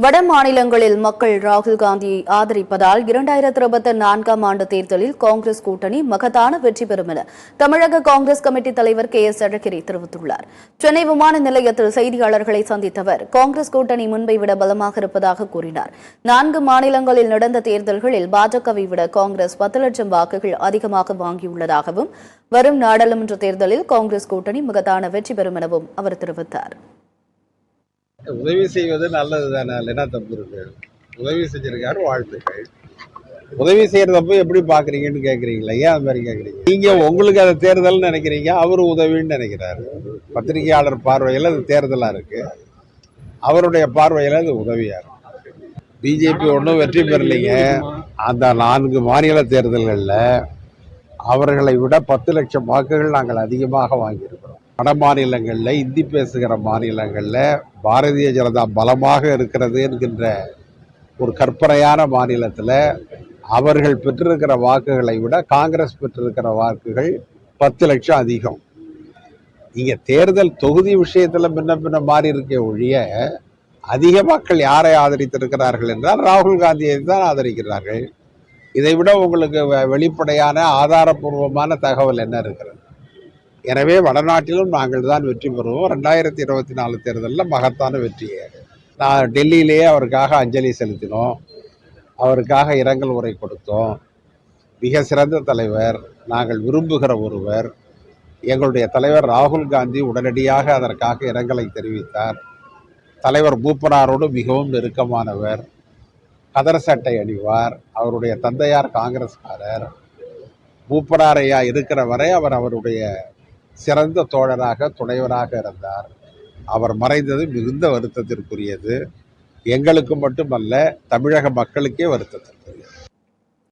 வட மாநிலங்களில் மக்கள் ராகுல் காந்தியை ஆதரிப்பதால் 2024ஆம் ஆண்டு தேர்தலில் காங்கிரஸ் கூட்டணி மகத்தான வெற்றி பெறும் என தமிழக காங்கிரஸ் கமிட்டி தலைவர் KS அழகிரி தெரிவித்துள்ளார். சென்னை விமான நிலையத்தில் செய்தியாளர்களை சந்தித்த அவர் காங்கிரஸ் கூட்டணி முன்பை விட பலமாக இருப்பதாக கூறினார். 4 மாநிலங்களில் நடந்த தேர்தல்களில் பாஜகவை விட காங்கிரஸ் 10 லட்சம் வாக்குகள் அதிகமாக வாங்கியுள்ளதாகவும் வரும் நாடாளுமன்ற தேர்தலில் காங்கிரஸ் கூட்டணி மகத்தான வெற்றி பெறும் எனவும் அவர் தெரிவித்தார். உதவி செய்வது நல்லது தானே, என்ன தப்பு இருக்கு? உதவி செஞ்சிருக்காரு, வாழ்த்துக்கள். உதவி செய்யறதப்ப எப்படி பாக்குறீங்கன்னு கேக்குறீங்களா? ஏன் அது மாதிரி கேக்குறீங்க? நீங்க உங்களுக்கு அதை தேர்தல் நினைக்கிறீங்க, அவரு உதவின்னு நினைக்கிறாரு. பத்திரிகையாளர் பார்வையில் அது தேர்தலா இருக்கு, அவருடைய பார்வையில் அது உதவியா இருக்கு. பிஜேபி ஒன்றும் வெற்றி பெறலைங்க. அந்த 4 மாநில தேர்தல்களில் அவர்களை விட 10 லட்சம் வாக்குகள் நாங்கள் அதிகமாக வாங்கியிருக்கிறோம். வட மாநிலங்களில், இந்தி பேசுகிற மாநிலங்களில் பாரதிய ஜனதா பலமாக இருக்கிறது என்கின்ற ஒரு கற்பனையான மாநிலத்தில் அவர்கள் பெற்றிருக்கிற வாக்குகளை விட காங்கிரஸ் பெற்றிருக்கிற வாக்குகள் 10 லட்சம் அதிகம். இங்கே தேர்தல் தொகுதி விஷயத்தில் பின்ன மாறி இருக்க ஒழிய அதிக மக்கள் யாரை ஆதரித்திருக்கிறார்கள் என்றால் ராகுல் காந்தியை தான் ஆதரிக்கிறார்கள். இதை விட உங்களுக்கு வெளிப்படையான ஆதாரபூர்வமான தகவல் என்ன இருக்கிறது? எனவே வடநாட்டிலும் நாங்கள் தான் வெற்றி பெறுவோம். 2024 தேர்தலில் மகத்தான வெற்றியை நான் டெல்லியிலேயே அவருக்காக அஞ்சலி செலுத்தினோம், அவருக்காக இரங்கல் உரை கொடுத்தோம். மிக சிறந்த தலைவர், நாங்கள் விரும்புகிற ஒருவர். எங்களுடைய தலைவர் ராகுல் காந்தி உடனடியாக அதற்காக இரங்கலை தெரிவித்தார். தலைவர் மூப்பனாரோடு மிகவும் நெருக்கமானவர், கதர் சட்டை அணிவார். அவருடைய தந்தையார் காங்கிரஸ்காரர். மூப்பனார் ஐயா இருக்கிற வரை அவர் அவருடைய சிறந்த தோழராக, துணைவராக இருந்தார். அவர் மறைந்தது மிகுந்த வருத்தத்திற்குரியது. எங்களுக்கு மட்டுமல்ல, தமிழக மக்களுக்கே வருத்தத்திற்குரியது.